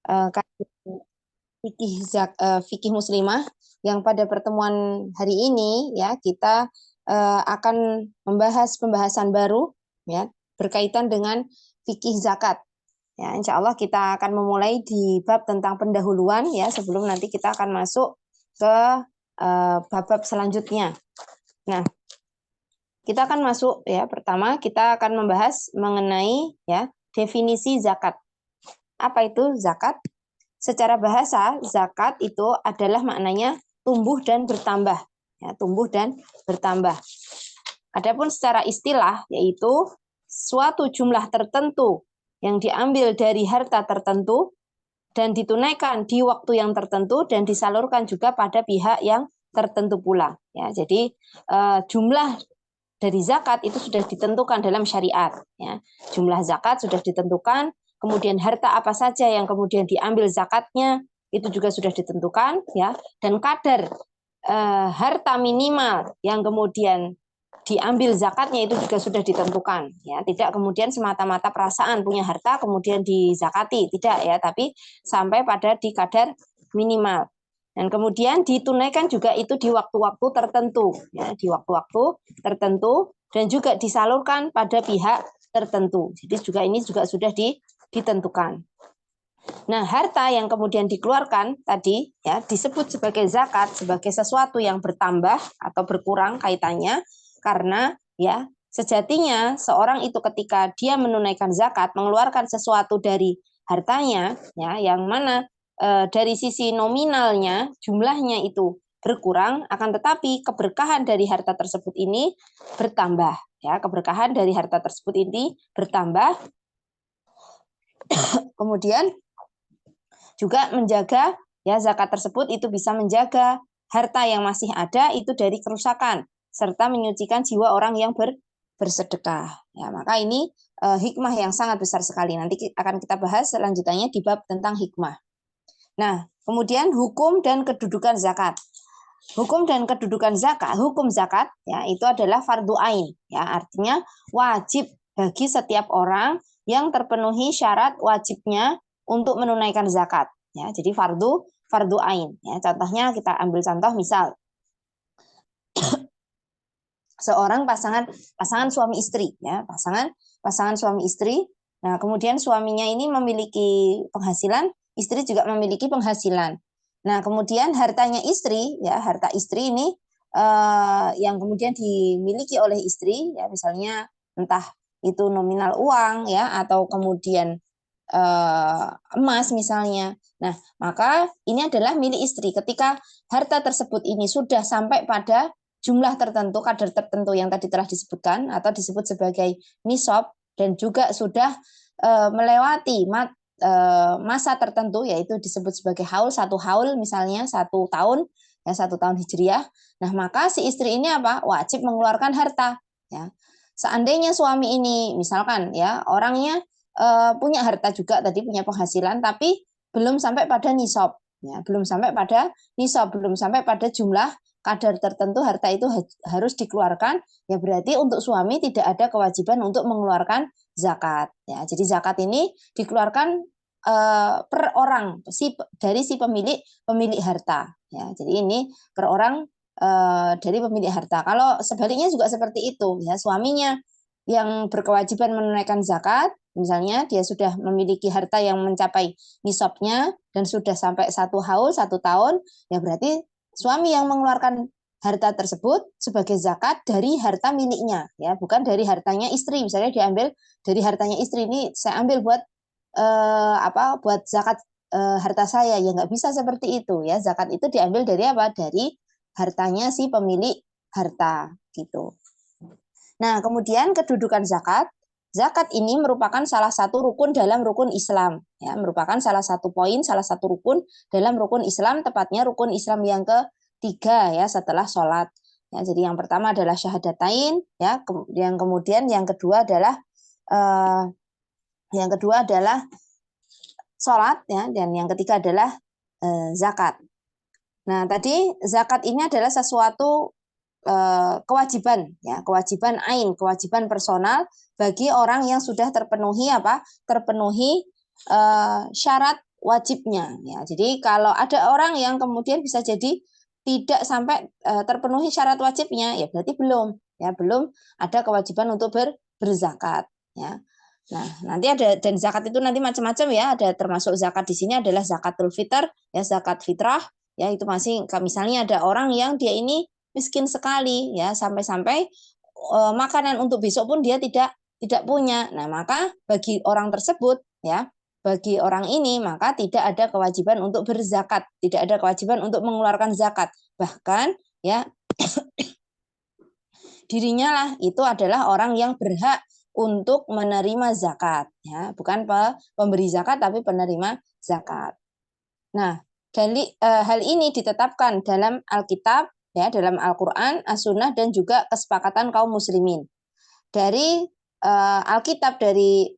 kajian fikih muslimah yang pada pertemuan hari ini ya kita akan membahas pembahasan baru ya berkaitan dengan fikih zakat. Ya, insya Allah kita akan memulai di bab tentang pendahuluan ya sebelum nanti kita akan masuk ke bab-bab selanjutnya. Nah, kita akan masuk ya pertama kita akan membahas mengenai ya definisi zakat. Apa itu zakat? Secara bahasa zakat itu adalah maknanya tumbuh dan bertambah. Ya, tumbuh dan bertambah. Adapun secara istilah yaitu suatu jumlah tertentu yang diambil dari harta tertentu dan ditunaikan di waktu yang tertentu dan disalurkan juga pada pihak yang tertentu pula. Ya, jadi jumlah dari zakat itu sudah ditentukan dalam syariat. Ya, jumlah zakat sudah ditentukan, kemudian harta apa saja yang kemudian diambil zakatnya itu juga sudah ditentukan, ya, dan kadar harta minimal yang kemudian diambil zakatnya itu juga sudah ditentukan, ya, tidak kemudian semata-mata perasaan punya harta kemudian dizakati, tidak ya, tapi sampai pada di kadar minimal. Dan kemudian ditunaikan juga itu di waktu-waktu tertentu, ya, di waktu-waktu tertentu dan juga disalurkan pada pihak tertentu. Jadi juga ini juga sudah ditentukan. Nah, harta yang kemudian dikeluarkan tadi ya disebut sebagai zakat sebagai sesuatu yang bertambah atau berkurang kaitannya karena ya sejatinya seorang itu ketika dia menunaikan zakat mengeluarkan sesuatu dari hartanya ya yang mana dari sisi nominalnya jumlahnya itu berkurang akan tetapi keberkahan dari harta tersebut ini bertambah ya keberkahan dari harta tersebut ini bertambah kemudian juga menjaga ya zakat tersebut itu bisa menjaga harta yang masih ada itu dari kerusakan serta menyucikan jiwa orang yang bersedekah. Ya, maka ini hikmah yang sangat besar sekali. Nanti akan kita bahas selanjutnya di bab tentang hikmah. Nah, kemudian hukum dan kedudukan zakat. Hukum dan kedudukan zakat, hukum zakat ya itu adalah fardu ain ya, artinya wajib bagi setiap orang yang terpenuhi syarat wajibnya untuk menunaikan zakat ya. Jadi fardu ain ya. Contohnya kita ambil contoh misal seorang pasangan suami istri ya, pasangan suami istri. Nah, kemudian suaminya ini memiliki penghasilan, istri juga memiliki penghasilan. Nah, kemudian hartanya istri ya, harta istri ini yang kemudian dimiliki oleh istri ya, misalnya entah itu nominal uang ya atau kemudian emas misalnya. Nah, maka ini adalah milik istri. Ketika harta tersebut ini sudah sampai pada jumlah tertentu, kadar tertentu yang tadi telah disebutkan atau disebut sebagai nisab dan juga sudah melewati masa tertentu yaitu disebut sebagai haul, satu haul misalnya 1 tahun ya 1 tahun hijriah. Nah, maka si istri ini apa? Wajib mengeluarkan harta ya. Seandainya suami ini misalkan ya orangnya punya harta juga tadi punya penghasilan tapi belum sampai pada nisab ya, belum sampai pada nisab, belum sampai pada jumlah kadar tertentu harta itu harus dikeluarkan ya berarti untuk suami tidak ada kewajiban untuk mengeluarkan zakat ya. Jadi zakat ini dikeluarkan per orang dari si pemilik harta ya. Jadi ini per orang dari pemilik harta. Kalau sebaliknya juga seperti itu ya, suaminya yang berkewajiban menunaikan zakat, misalnya dia sudah memiliki harta yang mencapai nisabnya dan sudah sampai 1 haul 1 tahun, ya berarti suami yang mengeluarkan harta tersebut sebagai zakat dari harta miliknya, ya bukan dari hartanya istri. Misalnya diambil dari hartanya istri, ini saya ambil buat buat zakat harta saya, ya nggak bisa seperti itu ya. Zakat itu diambil dari apa? Dari hartanya si pemilik harta gitu. Nah, kemudian kedudukan zakat. Zakat ini merupakan salah satu rukun dalam rukun Islam. Ya, merupakan salah satu poin, salah satu rukun dalam rukun Islam, tepatnya rukun Islam yang ketiga ya setelah sholat. Ya, jadi yang pertama adalah syahadatain, ya, kemudian yang kedua adalah sholat, ya, dan yang ketiga adalah zakat. Nah, tadi zakat ini adalah sesuatu kewajiban ya, kewajiban ain, kewajiban personal bagi orang yang sudah terpenuhi syarat wajibnya ya. Jadi kalau ada orang yang kemudian bisa jadi tidak sampai terpenuhi syarat wajibnya, ya berarti belum ada kewajiban untuk berzakat ya. Nah, nanti ada, dan zakat itu nanti macam-macam ya, ada termasuk zakat di sini adalah zakatul fitr ya, zakat fitrah ya, itu masih misalnya ada orang yang dia ini miskin sekali ya, sampai-sampai makanan untuk besok pun dia tidak punya. Nah, maka bagi orang tersebut ya, bagi orang ini maka tidak ada kewajiban untuk berzakat, tidak ada kewajiban untuk mengeluarkan zakat. Bahkan ya dirinya lah itu adalah orang yang berhak untuk menerima zakat ya, bukan pemberi zakat tapi penerima zakat. Nah, hal ini ditetapkan dalam Alkitab ya, dalam Al-Qur'an, As-Sunnah dan juga kesepakatan kaum muslimin. Dari Alkitab, dari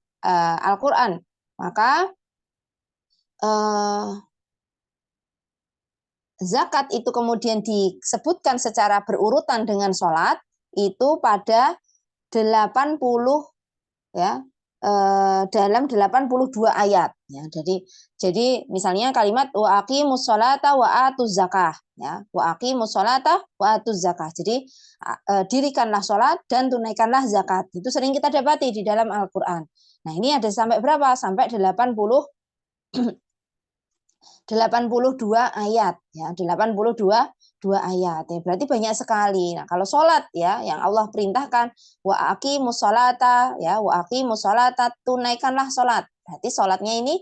Al-Qur'an, maka zakat itu kemudian disebutkan secara berurutan dengan sholat itu pada 80 ya, dalam 82 ayat ya. Jadi misalnya kalimat wa aqimus sholata wa atuz zakah ya, wa aqimus sholata wa atuz zakah. Jadi dirikanlah sholat dan tunaikanlah zakat. Itu sering kita dapati di dalam Al-Qur'an. Nah, ini ada sampai berapa? Sampai 82 ayat ya, 82 ayat ya, berarti banyak sekali. Nah, kalau sholat ya, yang Allah perintahkan wa aqimus sholata ya, wa aqimus sholata, tunaikanlah sholat. Berarti sholatnya ini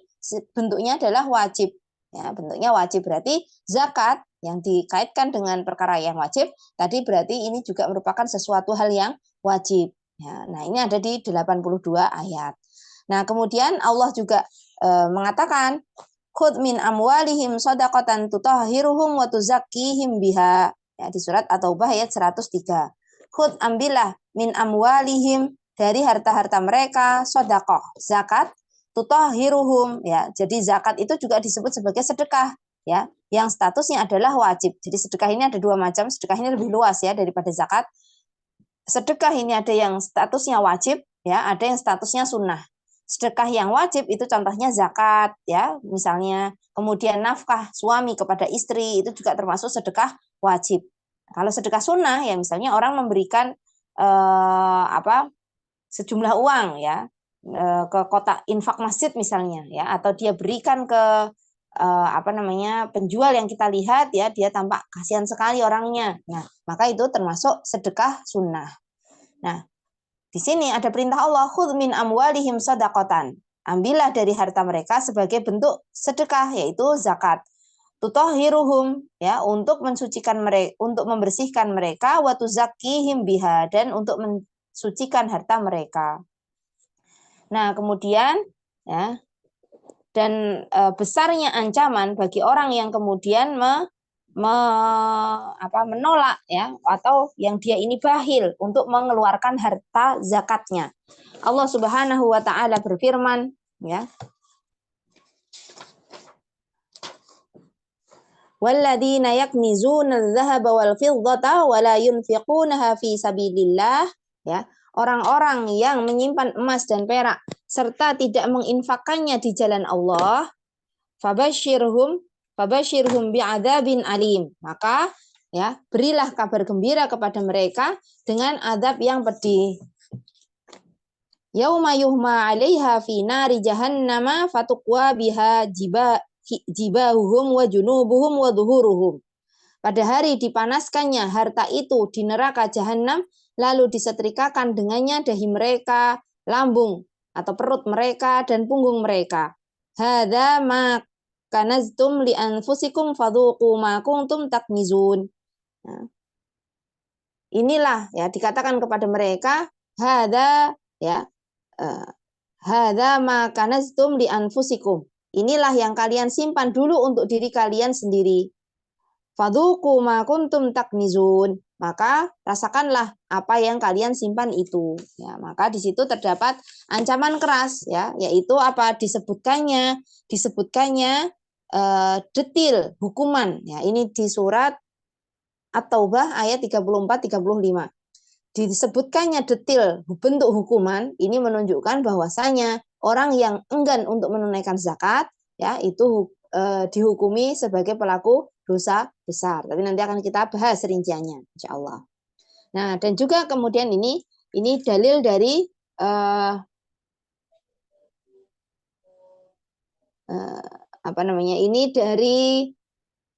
bentuknya adalah wajib ya, bentuknya wajib. Berarti zakat yang dikaitkan dengan perkara yang wajib tadi berarti ini juga merupakan sesuatu hal yang wajib ya. Nah, ini ada di 82 ayat. Nah, kemudian Allah juga mengatakan khudh min amwalihim shadaqatan tutahhiruhum wa tuzakkihim biha ya, di surat At-Taubah ayat 103. Khudh, ambillah, min amwalihim, dari harta-harta mereka, sedekah, zakat, tutahhiruhum ya. Jadi zakat itu juga disebut sebagai sedekah ya, yang statusnya adalah wajib. Jadi sedekah ini ada dua macam, sedekah ini lebih luas ya daripada zakat. Sedekah ini ada yang statusnya wajib ya, ada yang statusnya sunnah. Sedekah yang wajib itu contohnya zakat ya, misalnya, kemudian nafkah suami kepada istri itu juga termasuk sedekah wajib. Kalau sedekah sunnah ya, misalnya orang memberikan sejumlah uang ya ke kotak infak masjid misalnya ya, atau dia berikan ke penjual yang kita lihat ya, dia tampak kasihan sekali orangnya. Nah, maka itu termasuk sedekah sunnah. Nah, di sini ada perintah Allah, khudh min amwalihim shadaqatan. Ambillah dari harta mereka sebagai bentuk sedekah, yaitu zakat. Tutahhiruhum ya, untuk mensucikan mereka, untuk membersihkan mereka, wa tuzakkihim biha, dan untuk mensucikan harta mereka. Nah, kemudian ya, dan besarnya ancaman bagi orang yang kemudian menolak ya, atau yang dia ini bakhil untuk mengeluarkan harta zakatnya. Allah Subhanahu wa taala berfirman ya, walladzina yaknizuna adh-dhahaba wal fiddata wa la yunfiqunaha fi sabilillah ya, orang-orang yang menyimpan emas dan perak serta tidak menginfakkannya di jalan Allah, fabashshirhum bi'adzabin alim, maka ya, berilah kabar gembira kepada mereka dengan azab yang pedih. Yauma yuhma 'alaiha fi nari jahannama fatuqwa biha jibahuhum wa junubuhum wa dhuhuruhum. Pada hari dipanaskannya harta itu di neraka jahanam, lalu disetrikakan dengannya dahi mereka, lambung atau perut mereka dan punggung mereka. Hadza ma kanaztum li anfusikum fadhuqu ma kuntum taknizun. Nah, inilah ya, dikatakan kepada mereka, hadza ya, hadza ma kanaztum li anfusikum. Inilah yang kalian simpan dulu untuk diri kalian sendiri. Fadhuqu ma kuntum taknizun. Maka rasakanlah apa yang kalian simpan itu. Ya, maka di situ terdapat ancaman keras ya, yaitu apa? Disebutkannya detil hukuman ya. Ini di surat At-Taubah ayat 34-35. Disebutkannya detil bentuk hukuman, ini menunjukkan bahwasanya orang yang enggan untuk menunaikan zakat, ya itu dihukumi sebagai pelaku dosa besar. Tapi nanti akan kita bahas rinciannya, insya Allah. Nah, dan juga kemudian ini dalil dari apa namanya? Ini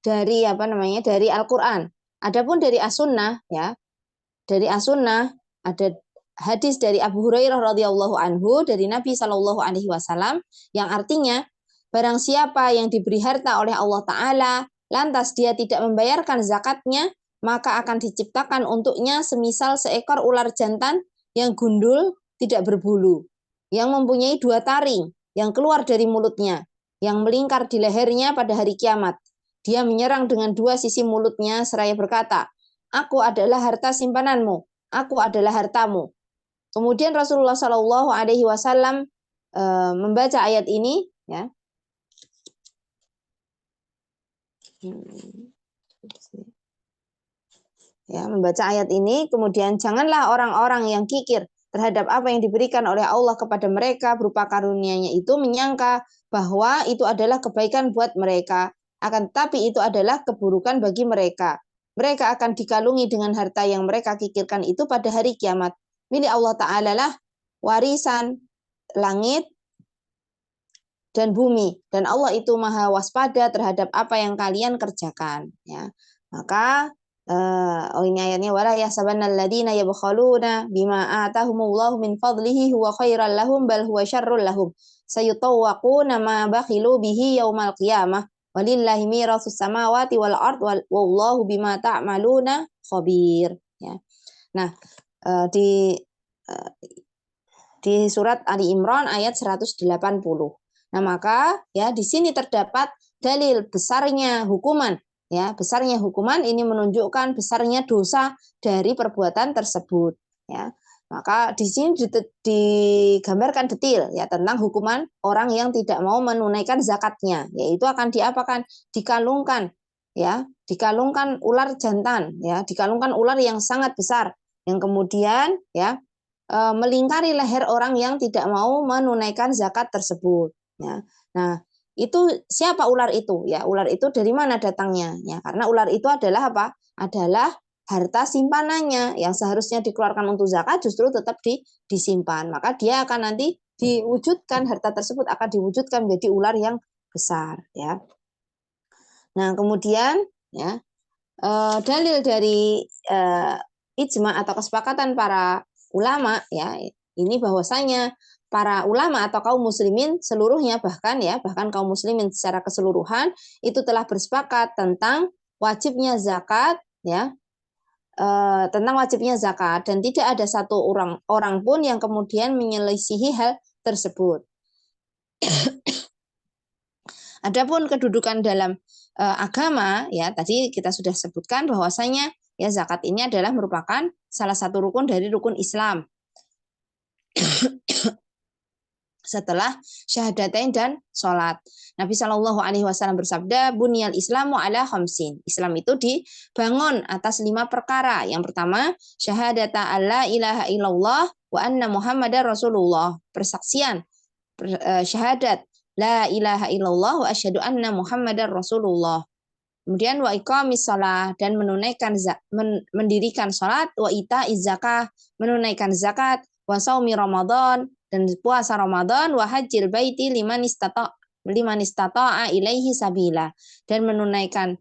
dari apa namanya? Dari Al-Qur'an. Adapun dari As-Sunnah, ya. Dari As-Sunnah ada hadis dari Abu Hurairah radhiyallahu anhu dari Nabi Shallallahu alaihi wasallam yang artinya barang siapa yang diberi harta oleh Allah taala lantas dia tidak membayarkan zakatnya, maka akan diciptakan untuknya semisal seekor ular jantan yang gundul tidak berbulu, yang mempunyai 2 taring yang keluar dari mulutnya, yang melingkar di lehernya pada hari kiamat. Dia menyerang dengan 2 sisi mulutnya seraya berkata, "Aku adalah harta simpananmu, aku adalah hartamu." Kemudian Rasulullah Shallallahu Alaihi Wasallam membaca ayat ini, ya. Ya, membaca ayat ini, kemudian janganlah orang-orang yang kikir terhadap apa yang diberikan oleh Allah kepada mereka berupa karunia-Nya itu menyangka bahwa itu adalah kebaikan buat mereka, akan tetapi itu adalah keburukan bagi mereka. Mereka akan dikalungi dengan harta yang mereka kikirkan itu pada hari kiamat. Milik Allah Ta'ala lah warisan langit dan bumi, dan Allah itu maha waspada terhadap apa yang kalian kerjakan, ya. Maka ini ayatnya, wala yahsabanna alladziina yabkhaluna bima atahumullahu min fadlihi huwa khairal lahum bal huwa syarrul lahum sayutawwaquna ma bakhilu bihi yaumal qiyamah walillahi mirasus samawati wal ard wallahu bima ta'maluna khabir, ya. Nah, di surat Ali Imran ayat 180. Nah, maka ya di sini terdapat dalil besarnya hukuman. Ya, besarnya hukuman ini menunjukkan besarnya dosa dari perbuatan tersebut, ya. Maka di sini digambarkan detail ya tentang hukuman orang yang tidak mau menunaikan zakatnya, yaitu akan diapakan? Dikalungkan, ya, dikalungkan ular jantan, ya, dikalungkan ular yang sangat besar yang kemudian ya melingkari leher orang yang tidak mau menunaikan zakat tersebut, ya. Nah, itu siapa ular itu? Ya, ular itu dari mana datangnya? Ya, karena ular itu adalah apa? Adalah harta simpanannya yang seharusnya dikeluarkan untuk zakat justru tetap disimpan. Maka dia akan nanti diwujudkan, harta tersebut akan diwujudkan menjadi ular yang besar, ya. Nah, kemudian ya dalil dari ijma atau kesepakatan para ulama, ya, ini bahwasanya para ulama atau kaum muslimin seluruhnya bahkan kaum muslimin secara keseluruhan itu telah bersepakat tentang wajibnya zakat, ya, tentang wajibnya zakat, dan tidak ada satu orang pun yang kemudian menyelisihi hal tersebut. Adapun kedudukan dalam agama, ya tadi kita sudah sebutkan bahwasanya ya zakat ini adalah merupakan salah satu rukun dari rukun Islam. Setelah syahadatain dan sholat. Nabi Shallallahu Alaihi Wasallam bersabda, "Bunyal Islamu ala khamsin." Islam itu dibangun atas 5 perkara. Yang pertama, syahadata alla ilaha illallah wa anna Muhammadar Rasulullah. Persaksian, syahadat la ilaha illallah wa asyhadu anna Muhammadar Rasulullah. Kemudian wa iqamis shalah, dan menunaikan mendirikan salat, wa itaiz zakah, menunaikan zakat, wa shaumi Ramadan, dan puasa Ramadan, wa hajjil baiti liman istata'a ilaihi sabila, dan menunaikan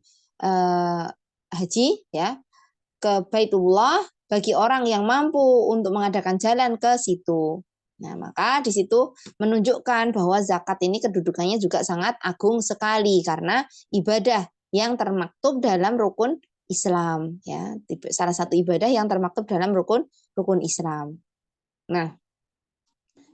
haji ya ke Baitullah bagi orang yang mampu untuk mengadakan jalan ke situ. Nah, maka di situ menunjukkan bahwa zakat ini kedudukannya juga sangat agung sekali karena ibadah yang termaktub dalam rukun Islam, ya, salah satu ibadah yang termaktub dalam rukun Islam. Nah,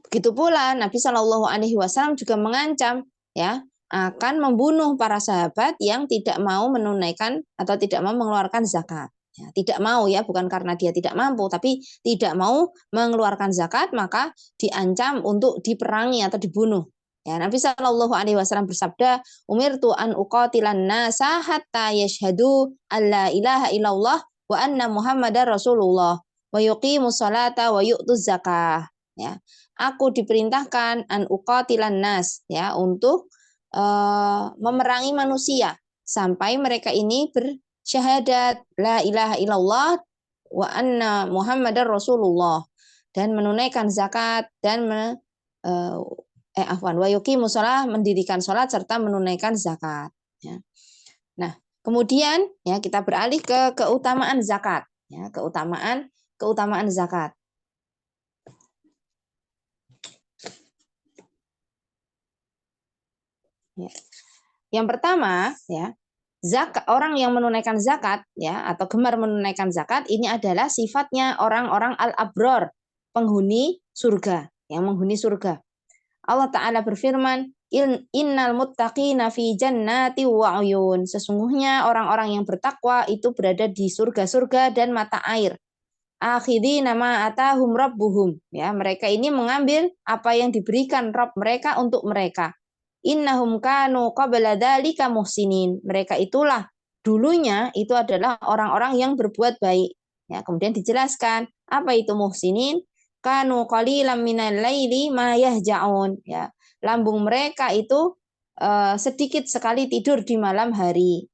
begitu pula Nabi Shallallahu Alaihi Wasallam juga mengancam ya akan membunuh para sahabat yang tidak mau menunaikan atau tidak mau mengeluarkan zakat. Ya, tidak mau, ya, bukan karena dia tidak mampu, tapi tidak mau mengeluarkan zakat, maka diancam untuk diperangi atau dibunuh. Ya, Nabi Shallallahu Alaihi Wasallam bersabda, "Umirtu an uqatilan nasa hatta yashhadu alla ilaha illallah wa anna Muhammadar Rasulullah wa yuqimus salata wa yu'tuz zakah." Ya, aku diperintahkan an uqatilan nas, ya, untuk memerangi manusia sampai mereka ini bersyahadat la ilaha illallah wa anna Muhammadar Rasulullah, dan menunaikan zakat dan wa yuqimus shalah, mendirikan salat serta menunaikan zakat, ya. Nah, kemudian ya kita beralih ke keutamaan zakat, ya, keutamaan zakat. Ya. Yang pertama, ya, zakat, orang yang menunaikan zakat, ya, atau gemar menunaikan zakat, ini adalah sifatnya orang-orang al-abror, penghuni surga, yang menghuni surga. Allah Ta'ala berfirman, innal muttaqina fi jannati wa uyun. Sesungguhnya orang-orang yang bertakwa itu berada di surga-surga dan mata air. Akhidina ma atahum rabbuhum. Ya, mereka ini mengambil apa yang diberikan Rabb mereka untuk mereka. Innahum kanu qabla dzalika muhsinin. Mereka itulah dulunya itu adalah orang-orang yang berbuat baik. Ya, kemudian dijelaskan apa itu muhsinin? Kanu qalilan minal laili ma yahja'un. Ya, lambung mereka itu sedikit sekali tidur di malam hari.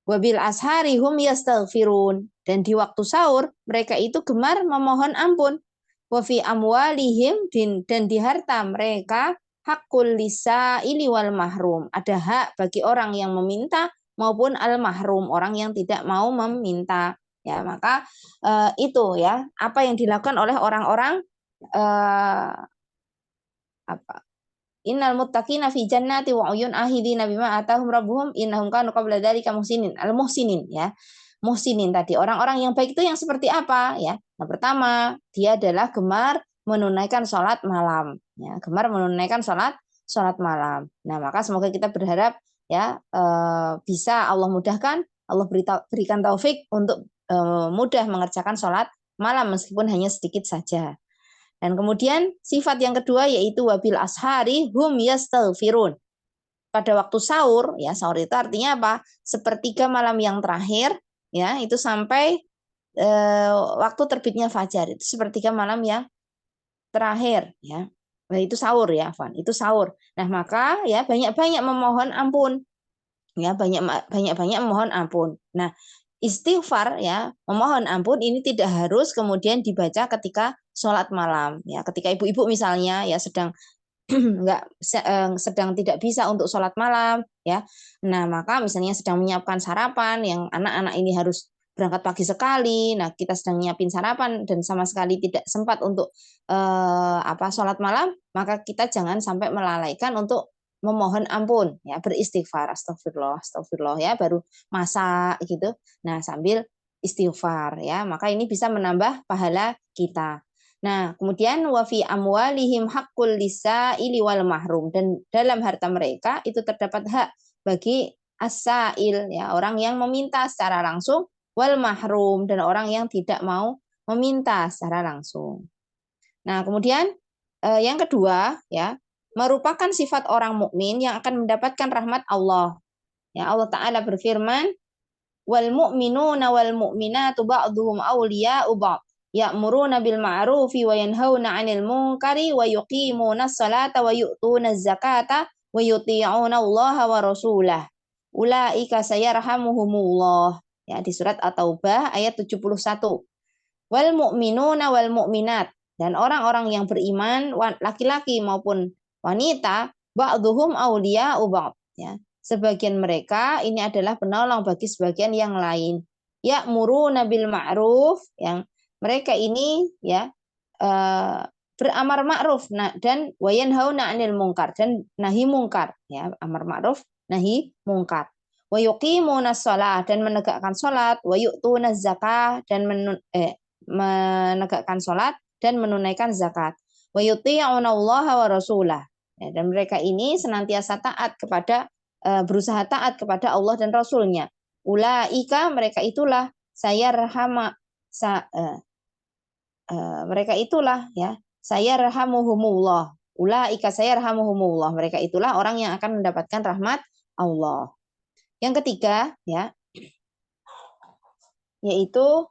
Wabil ashari hum yastaghfirun, dan di waktu sahur mereka itu gemar memohon ampun. Wa fi amwalihim, dan di harta mereka hakul lisaili wal mahrum, ada hak bagi orang yang meminta maupun al mahrum, orang yang tidak mau meminta. Ya, maka itu ya apa yang dilakukan oleh orang-orang apa Innal muttaqina fi jannati wa uyun ahidina bima atahum rabbuhum innahum kanu qabla dzalika muhsinin. Al-muhsinin, ya. Muhsinin tadi orang-orang yang baik itu yang seperti apa, ya? Yang pertama, dia adalah gemar menunaikan sholat malam, ya. Gemar menunaikan sholat malam. Nah, maka semoga kita berharap ya bisa Allah mudahkan, Allah berikan taufik untuk mudah mengerjakan sholat malam meskipun hanya sedikit saja. Dan kemudian sifat yang kedua yaitu wabil ashari hum yastaghfirun. Pada waktu sahur, ya, sahur itu artinya apa? Sepertiga malam yang terakhir, ya, itu sampai waktu terbitnya fajar, itu sepertiga malam yang terakhir, ya. Nah, itu sahur, ya, Van. Itu sahur. Nah, maka ya banyak-banyak memohon ampun. Ya, banyak-banyak memohon ampun. Nah, istighfar, ya, memohon ampun ini tidak harus kemudian dibaca ketika sholat malam, ya. Ketika ibu-ibu misalnya ya sedang sedang tidak bisa untuk sholat malam, ya. Nah, maka misalnya sedang menyiapkan sarapan, yang anak-anak ini harus berangkat pagi sekali. Nah, kita sedang nyiapin sarapan dan sama sekali tidak sempat untuk sholat malam, maka kita jangan sampai melalaikan untuk memohon ampun, ya, beristighfar, astagfirullah, astagfirullah, ya, baru masak gitu. Nah, sambil istighfar, ya, maka ini bisa menambah pahala kita. Nah, kemudian wa fi amwalihim haqqul lisaili wal mahrum, dan dalam harta mereka itu terdapat hak bagi as-sa'il, ya, orang yang meminta secara langsung, wal mahrum, dan orang yang tidak mau meminta secara langsung. Nah, kemudian yang kedua, ya, merupakan sifat orang mukmin yang akan mendapatkan rahmat Allah. Ya, Allah Ta'ala berfirman, wal mu'minuna wal mu'minatu ba'duhum awliya'u ba'd, ya'muruna bil ma'rufi wa yanhauna 'anil munkari wa yuqimuna as-salata wa yu'tuna az-zakata wa yuti'una Allah wa rasulah. Ulaika sayarhamuhumullah. Ya, di surat At-Taubah ayat 71. Wal mu'minuna wal mu'minat, dan orang-orang yang beriman laki-laki maupun wanita, ba'duhum awliya'u ba'd, ya. Sebagian mereka ini adalah penolong bagi sebagian yang lain. Ya'muruna bil ma'ruf, yang mereka ini ya beramar ma'ruf, dan wayanhauna 'anil munkar, dan nahi munkar, ya, amar ma'ruf nahi munkar. Wa yuqimuna shalah, dan menegakkan salat, wa yu'tuna zakah, dan menegakkan salat dan menunaikan zakat. Wa yuti'una Allah wa rasulah. Ya, dan mereka ini senantiasa taat kepada berusaha taat kepada Allah dan Rasulnya. Ulaika, mereka itulah mereka itulah, ya, sayarhamuhumullah. Ulaika sayarhamuhumullah. Mereka itulah orang yang akan mendapatkan rahmat Allah. Yang ketiga, ya, yaitu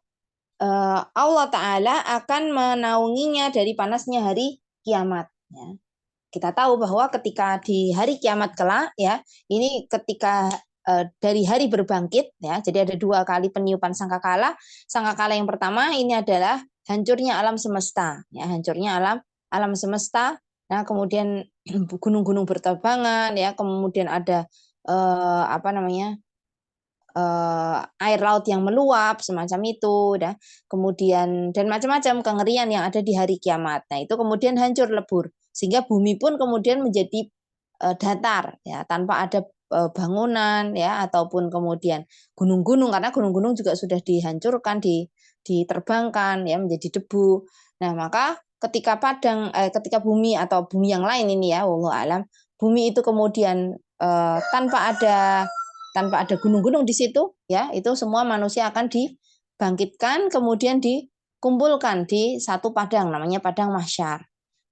Allah Ta'ala akan menaunginya dari panasnya hari kiamat. Ya. Kita tahu bahwa ketika di hari kiamat kelak, ya, ini ketika dari hari berbangkit, ya, jadi ada 2 kali peniupan sangkakala. Sangkakala yang pertama ini adalah hancurnya alam semesta, ya, hancurnya alam semesta. Nah, kemudian gunung-gunung berterbangan, ya, kemudian ada apa namanya, air laut yang meluap semacam itu, ya. Kemudian dan macam-macam kengerian yang ada di hari kiamat. Nah, itu kemudian hancur lebur sehingga bumi pun kemudian menjadi datar, ya, tanpa ada bangunan, ya, ataupun kemudian gunung-gunung, karena gunung-gunung juga sudah dihancurkan, diterbangkan, ya, menjadi debu. Nah, maka ketika bumi atau bumi yang lain ini, ya, wallahu alam, bumi itu kemudian tanpa ada gunung-gunung di situ, ya, itu semua manusia akan dibangkitkan kemudian dikumpulkan di satu padang, namanya padang mahsyar.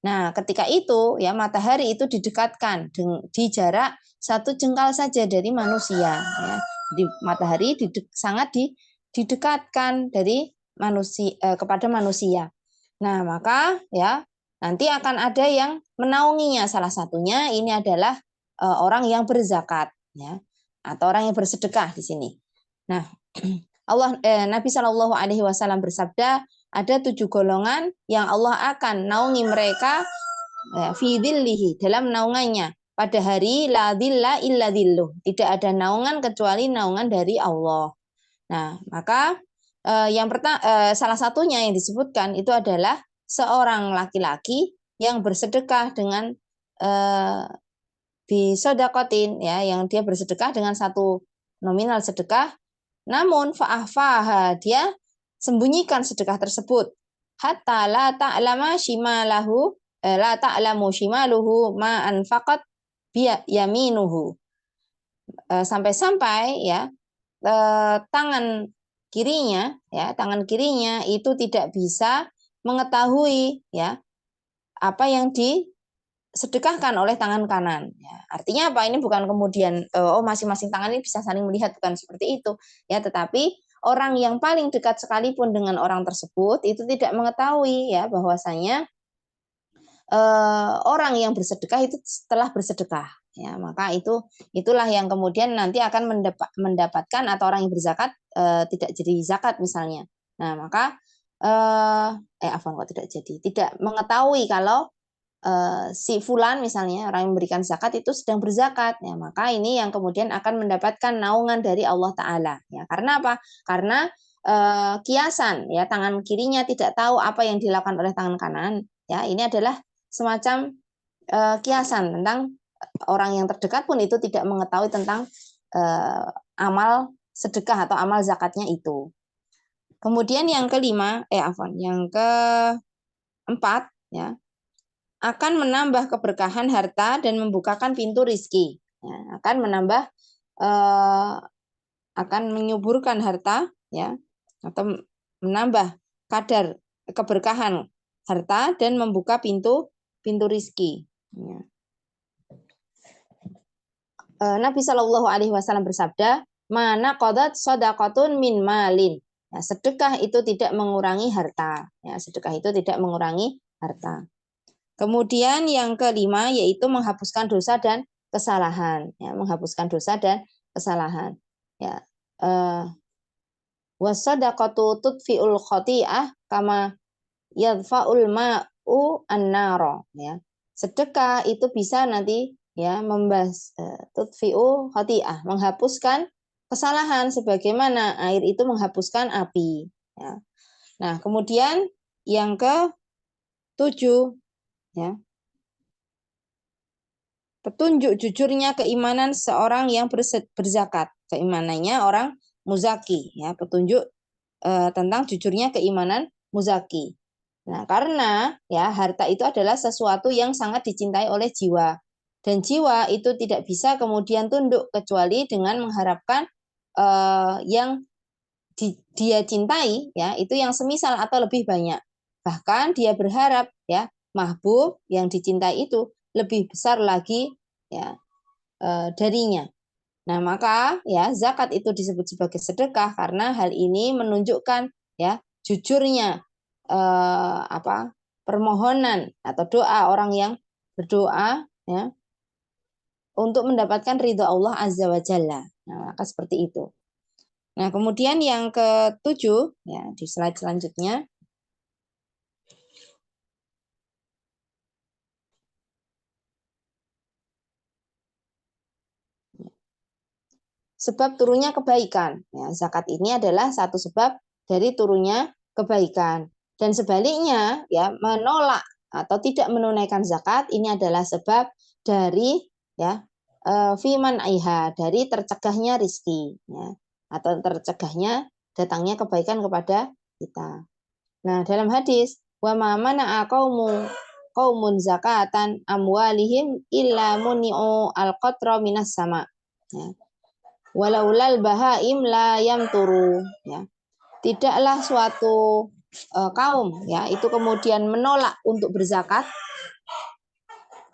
Nah, ketika itu, ya, matahari itu didekatkan di jarak 1 jengkal saja dari manusia, ya. Di matahari sangat didekatkan dari manusia kepada manusia. Nah, maka, ya, nanti akan ada yang menaunginya. Salah satunya ini adalah orang yang berzakat, ya, atau orang yang bersedekah di sini. Nah, Nabi Shallallahu Alaihi Wasallam bersabda, ada 7 golongan yang Allah akan naungi mereka fi dhillihi, dalam naungannya pada hari la dhilla illa dhilluh, tidak ada naungan kecuali naungan dari Allah. Nah, maka salah satunya yang disebutkan itu adalah seorang laki-laki yang bersedekah dengan bisodakotin, ya, yang dia bersedekah dengan satu nominal sedekah, namun fa'ahfaha, dia sembunyikan sedekah tersebut, hatta la ta'lama shimalahu la ta'lamu shimaluhu ma anfaqat yaminuhu, sampai-sampai, ya, tangan tangan kirinya itu tidak bisa mengetahui, ya, apa yang disedekahkan oleh tangan kanan. Ya, artinya apa? Ini bukan kemudian masing-masing tangan ini bisa saling melihat, bukan seperti itu, ya, tetapi orang yang paling dekat sekalipun dengan orang tersebut itu tidak mengetahui, ya, bahwasanya orang yang bersedekah itu setelah bersedekah, ya, maka itulah yang kemudian nanti akan mendapatkan, atau orang yang berzakat tidak jadi zakat misalnya. Nah, maka tidak mengetahui kalau si fulan misalnya, orang yang memberikan zakat itu sedang berzakat, ya, maka ini yang kemudian akan mendapatkan naungan dari Allah Ta'ala, ya. Karena apa? Karena kiasan, ya, tangan kirinya tidak tahu apa yang dilakukan oleh tangan kanan, ya, ini adalah semacam kiasan tentang orang yang terdekat pun itu tidak mengetahui tentang amal sedekah atau amal zakatnya itu. Kemudian yang yang keempat, ya, akan menambah keberkahan harta dan membukakan pintu rizki, ya, akan menyuburkan harta, ya, atau menambah kadar keberkahan harta dan membuka pintu rizki. Ya. Nabi Shallallahu Alaihi Wasallam bersabda, mana qadat sadaqatun min malin. Ya, sedekah itu tidak mengurangi harta. Ya, sedekah itu tidak mengurangi harta. Kemudian yang kelima yaitu menghapuskan dosa dan kesalahan. Ya, menghapuskan dosa dan kesalahan. Ya, wasadaqatu tudfi'ul khati'ah kama yadfa'ul ma'u an-nara, ya. Sedekah itu bisa nanti, ya, tudfi'u khati'ah, menghapuskan kesalahan sebagaimana air itu menghapuskan api, ya. Nah, kemudian yang ke-7, ya, petunjuk jujurnya keimanan seorang yang berzakat, keimanannya orang muzaki, ya, petunjuk tentang jujurnya keimanan muzaki. Nah, karena, ya, harta itu adalah sesuatu yang sangat dicintai oleh jiwa, dan jiwa itu tidak bisa kemudian tunduk kecuali dengan mengharapkan yang dia cintai, ya, itu yang semisal atau lebih banyak. Bahkan dia berharap, ya, mahbub yang dicintai itu lebih besar lagi, ya, darinya. Nah, maka, ya, zakat itu disebut sebagai sedekah karena hal ini menunjukkan, ya, jujurnya permohonan atau doa orang yang berdoa ya untuk mendapatkan ridho Allah Azza wa Jalla. Nah, maka seperti itu. Nah, kemudian yang ketujuh ya di slide selanjutnya. Sebab turunnya kebaikan. Ya, zakat ini adalah satu sebab dari turunnya kebaikan. Dan sebaliknya, ya menolak atau tidak menunaikan zakat ini adalah sebab dari ya fiman aiha, dari tercegahnya rizki, ya, atau tercegahnya datangnya kebaikan kepada kita. Nah, dalam hadis, wa ma mana'a qaumun zakatan amwalihim illa muni'u al-qatra minas sama. Ya. Walaulal bahaim la yamturu, ya. Tidaklah suatu kaum ya itu kemudian menolak untuk berzakat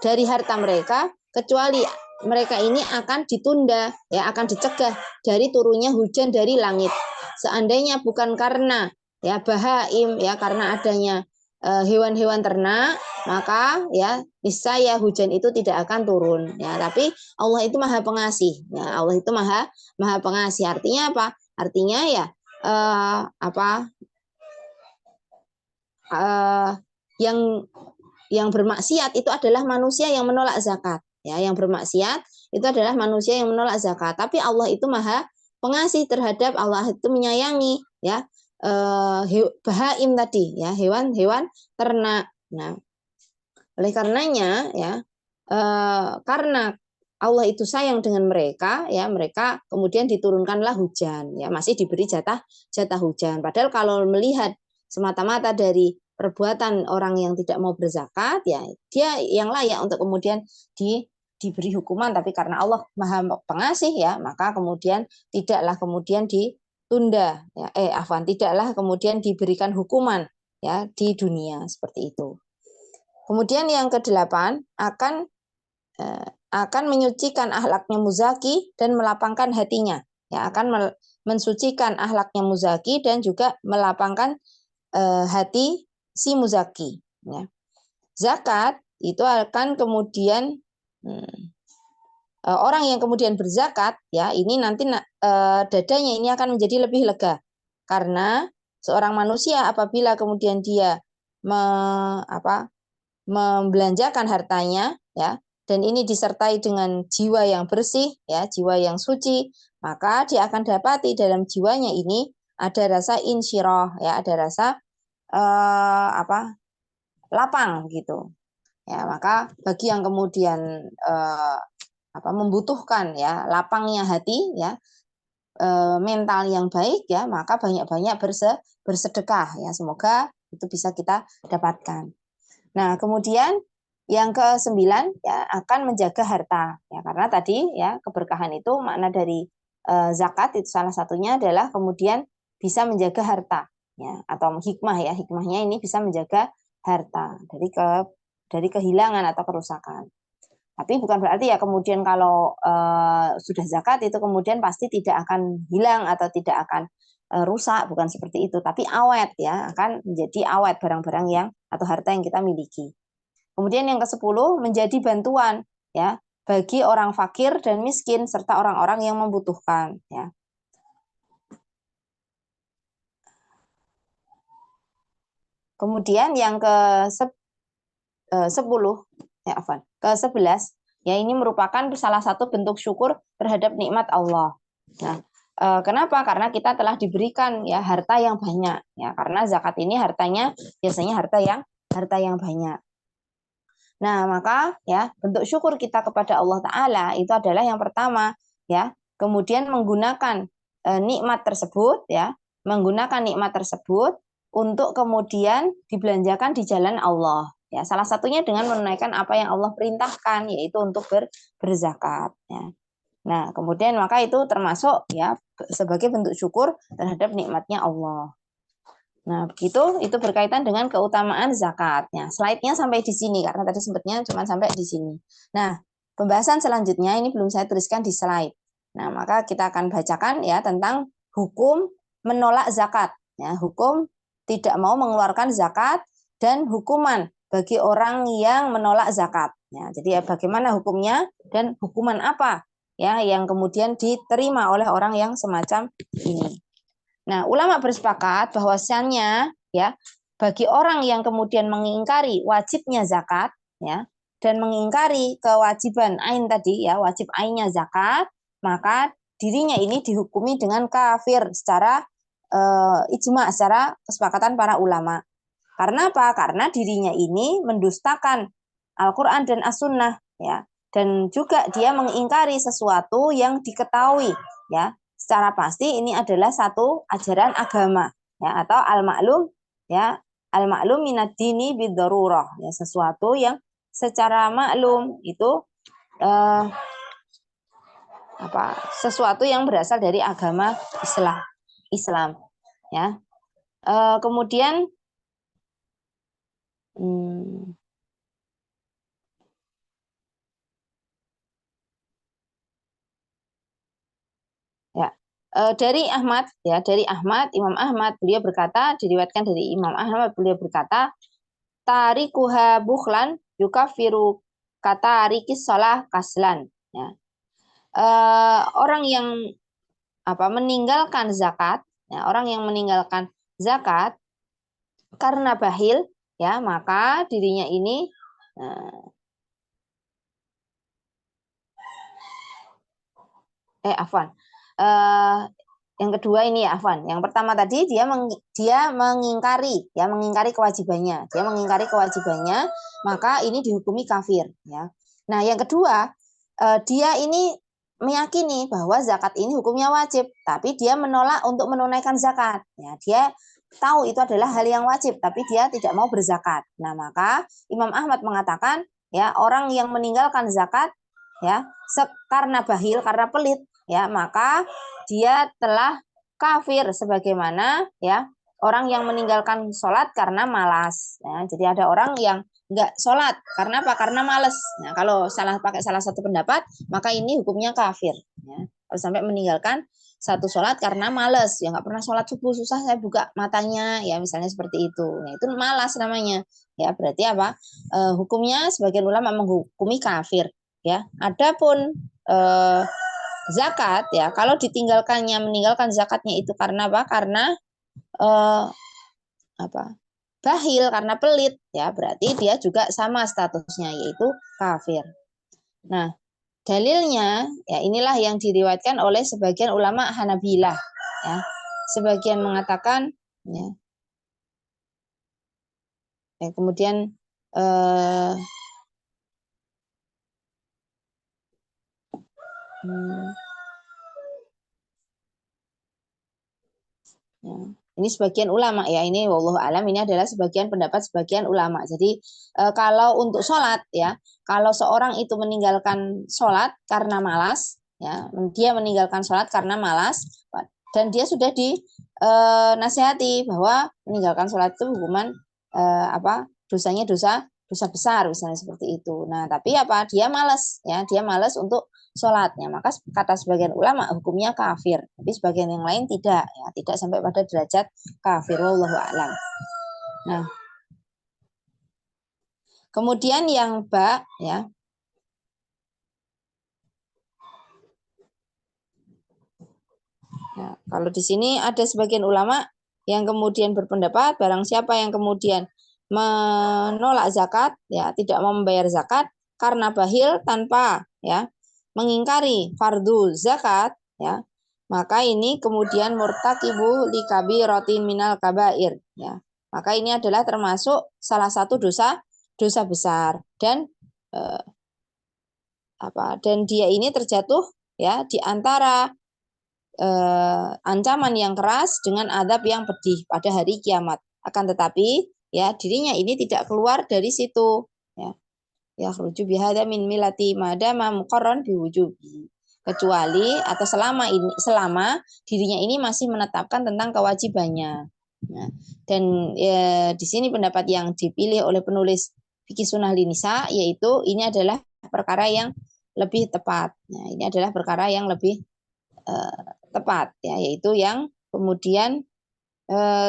dari harta mereka kecuali mereka ini akan ditunda ya, akan dicegah dari turunnya hujan dari langit. Seandainya bukan karena ya bahaim ya, karena adanya hewan-hewan ternak, maka ya niscaya hujan itu tidak akan turun ya. Tapi Allah itu maha pengasih ya, Allah itu maha pengasih. Artinya apa? Artinya ya yang bermaksiat itu adalah manusia yang menolak zakat ya. Yang bermaksiat itu adalah manusia yang menolak zakat, tapi Allah itu maha pengasih terhadap, Allah itu menyayangi ya bahaim tadi ya, hewan-hewan ternak. Nah, oleh karenanya ya karena Allah itu sayang dengan mereka ya, mereka kemudian diturunkanlah hujan ya, masih diberi jatah hujan. Padahal kalau melihat semata-mata dari perbuatan orang yang tidak mau berzakat ya, dia yang layak untuk kemudian diberi hukuman, tapi karena Allah maha pengasih ya, maka kemudian tidaklah kemudian ditunda ya, tidaklah kemudian diberikan hukuman ya di dunia seperti itu. Kemudian yang kedelapan, akan menyucikan akhlaknya muzaki dan melapangkan hatinya. Ya, akan mensucikan akhlaknya muzaki dan juga melapangkan hati si muzaki. Ya. Zakat itu akan kemudian orang yang kemudian berzakat, ya ini nanti dadanya ini akan menjadi lebih lega karena seorang manusia apabila kemudian dia membelanjakan hartanya ya, dan ini disertai dengan jiwa yang bersih ya, jiwa yang suci, maka dia akan dapati dalam jiwanya ini ada rasa insyirah ya, ada rasa lapang gitu ya. Maka bagi yang kemudian membutuhkan ya lapangnya hati ya, mental yang baik ya, maka banyak-banyak bersedekah ya, semoga itu bisa kita dapatkan. Nah, kemudian yang ke-9 ya akan menjaga harta ya, karena tadi ya keberkahan itu makna dari zakat itu salah satunya adalah kemudian bisa menjaga harta ya, atau hikmah ya, hikmahnya ini bisa menjaga harta dari kehilangan atau kerusakan. Tapi bukan berarti ya kemudian kalau sudah zakat itu kemudian pasti tidak akan hilang atau tidak akan rusak, bukan seperti itu, tapi awet ya, akan menjadi awet barang-barang yang atau harta yang kita miliki. Kemudian yang ke-10 menjadi bantuan ya bagi orang fakir dan miskin serta orang-orang yang membutuhkan ya. Kemudian yang ke-10 ke-11 ya, ini merupakan salah satu bentuk syukur terhadap nikmat Allah. Nah, kenapa? Karena kita telah diberikan ya harta yang banyak ya, karena zakat ini hartanya biasanya harta yang banyak. Nah, maka ya bentuk syukur kita kepada Allah Ta'ala itu adalah yang pertama ya, kemudian menggunakan nikmat tersebut ya, menggunakan nikmat tersebut untuk kemudian dibelanjakan di jalan Allah. Ya, salah satunya dengan menunaikan apa yang Allah perintahkan, yaitu untuk berzakat ya. Nah, kemudian maka itu termasuk ya sebagai bentuk syukur terhadap nikmatnya Allah. Nah, begitu itu berkaitan dengan keutamaan zakatnya. Slide-nya sampai di sini karena tadi sempatnya cuma sampai di sini. Nah, pembahasan selanjutnya ini belum saya tuliskan di slide. Nah, maka kita akan bacakan ya tentang hukum menolak zakat. Ya, hukum tidak mau mengeluarkan zakat dan hukuman bagi orang yang menolak zakat. Ya, jadi bagaimana hukumnya dan hukuman apa ya yang kemudian diterima oleh orang yang semacam ini. Nah, ulama bersepakat bahwasannya ya bagi orang yang kemudian mengingkari wajibnya zakat ya dan mengingkari kewajiban ain tadi ya, wajib ainnya zakat, maka dirinya ini dihukumi dengan kafir secara ijma, secara kesepakatan para ulama. Karena apa? Karena dirinya ini mendustakan Al-Quran dan As-Sunnah ya, dan juga dia mengingkari sesuatu yang diketahui ya secara pasti ini adalah satu ajaran agama ya, atau al-ma'lum ya, al-ma'lum minad dini bid-darurah ya, sesuatu yang secara maklum itu sesuatu yang berasal dari agama Islam ya. Kemudian ya, dari Ahmad ya, dari Imam Ahmad beliau berkata, diriwayatkan dari Imam Ahmad beliau berkata, tarikuha bukhlan yukafiru kata rikis salah kaslan ya. Orang yang meninggalkan zakat ya, orang yang meninggalkan zakat karena bahil ya, maka dirinya ini yang kedua ini ya, yang pertama tadi dia mengingkari ya, mengingkari kewajibannya, maka ini dihukumi kafir ya. Nah, yang kedua dia ini meyakini bahwa zakat ini hukumnya wajib, tapi dia menolak untuk menunaikan zakat ya. Dia tahu itu adalah hal yang wajib, tapi dia tidak mau berzakat. Nah, maka Imam Ahmad mengatakan ya, orang yang meninggalkan zakat ya karena bahil, karena pelit ya, maka dia telah kafir sebagaimana ya orang yang meninggalkan sholat karena malas ya. Jadi ada orang yang nggak sholat karena apa? Karena malas. Nah, kalau pakai salah satu pendapat, maka ini hukumnya kafir ya. Kalau sampai meninggalkan satu sholat karena malas, ya nggak pernah sholat subuh, susah saya buka matanya ya, misalnya seperti itu. Nah, itu malas namanya ya. Berarti apa? Hukumnya sebagian ulama menghukumi kafir ya. Adapun zakat ya, kalau meninggalkan zakatnya itu karena apa? Karena bahil, karena pelit ya, berarti dia juga sama statusnya, yaitu kafir. Nah, dalilnya ya inilah yang diriwayatkan oleh sebagian ulama Hanabilah ya. Sebagian mengatakan ya, kemudian ya, ini sebagian ulama ya, ini wallahu alam, ini adalah sebagian pendapat sebagian ulama. Jadi kalau untuk sholat ya, kalau seorang itu meninggalkan sholat karena malas ya, dia meninggalkan sholat karena malas dan dia sudah dinasihati bahwa meninggalkan sholat itu hukuman dosanya dosa besar, misalnya seperti itu. Nah, tapi dia malas ya, dia malas untuk sholatnya, maka kata sebagian ulama hukumnya kafir, tapi sebagian yang lain tidak ya, tidak sampai pada derajat kafir, wallahu a'lam. Nah, kemudian yang ya, nah, kalau di sini ada sebagian ulama yang kemudian berpendapat barang siapa yang kemudian menolak zakat ya, tidak mau membayar zakat karena bahil tanpa ya mengingkari fardu zakat ya, maka ini kemudian murtakibu likabiratin minal kabair ya, maka ini adalah termasuk salah satu dosa besar dan dan dia ini terjatuh ya di antara ancaman yang keras dengan adab yang pedih pada hari kiamat. Akan tetapi ya dirinya ini tidak keluar dari situ ya. Ya khruju bihadza min milati madama muqarran biwujubi, kecuali atau selama dirinya ini masih menetapkan tentang kewajibannya. Nah, dan di sini pendapat yang dipilih oleh penulis Fikih Sunnah Linisa, yaitu ini adalah perkara yang lebih tepat. Nah, ini adalah perkara yang lebih tepat ya, yaitu yang kemudian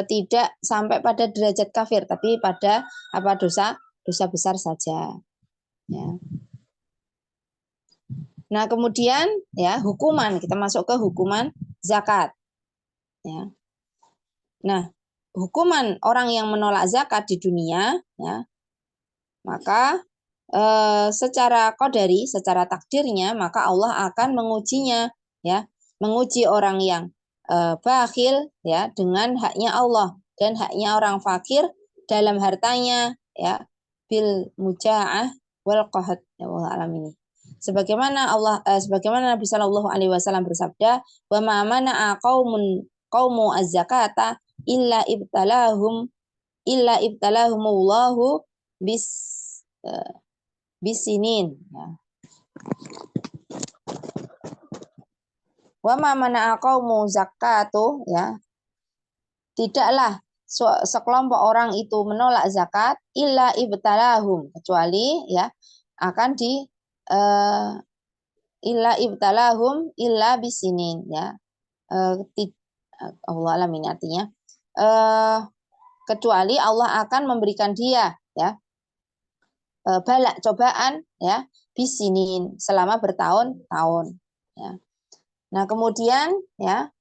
tidak sampai pada derajat kafir, tapi pada dosa besar saja. Ya. Nah, kemudian ya hukuman, kita masuk ke hukuman zakat. Ya. Nah, hukuman orang yang menolak zakat di dunia, ya, maka secara qadari, secara takdirnya, maka Allah akan mengujinya, ya, menguji orang yang bakhil, ya, dengan haknya Allah dan haknya orang fakir dalam hartanya, ya, bil mujaah wal qahd, ya Allah alam ini. Sebagaimana Nabi Shallallahu Alaihi Wasallam bersabda, wa ma mana'a qaumu az-zakata illa ibtalahumullahu bisinin, ya. Wa ma mana'a qaumu zakatu, ya, tidaklah sekelompok orang itu menolak zakat illa ibtalahum, kecuali ya akan illa ibtalahum illa bisinin, ya. Allah alam ini artinya kecuali Allah akan memberikan dia, ya, balak, cobaan, ya, bisinin, selama bertahun-tahun, ya. Nah, kemudian, ya,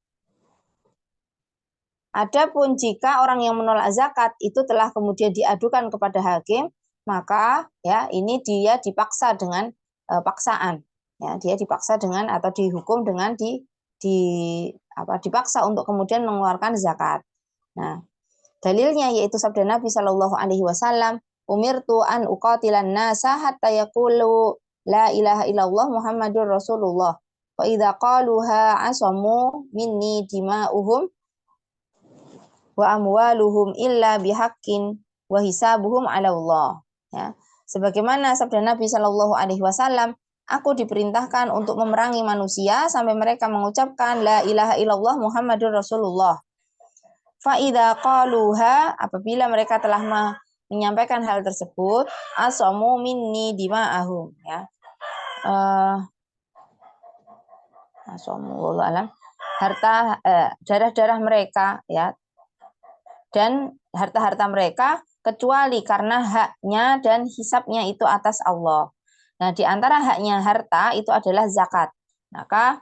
adapun jika orang yang menolak zakat itu telah kemudian diadukan kepada hakim, maka ya ini dia dipaksa dengan paksaan, ya, dia dipaksa dengan atau dihukum dengan dipaksa untuk kemudian mengeluarkan zakat. Nah, dalilnya yaitu sabda Nabi Shallallahu Alaihi Wasallam, umirtu an uqatilan nasa hatta yaqulu la ilaha illallah Muhammadur Rasulullah. Wa idza qaluha asamu minni dima'uhum wa amwaluhum illa bihaqqin wa hisabuhum 'ala Allah. Ya. Sebagaimana sabda Nabi Shallallahu Alaihi Wasallam, aku diperintahkan untuk memerangi manusia sampai mereka mengucapkan la ilaha illallah Muhammadur Rasulullah. Fa idza qaluha, apabila mereka telah menyampaikan hal tersebut, asamu minni dima'ahum, ya. Harta darah-darah mereka, ya, dan harta-harta mereka kecuali karena haknya dan hisabnya itu atas Allah. Nah, di antara haknya harta itu adalah zakat. Maka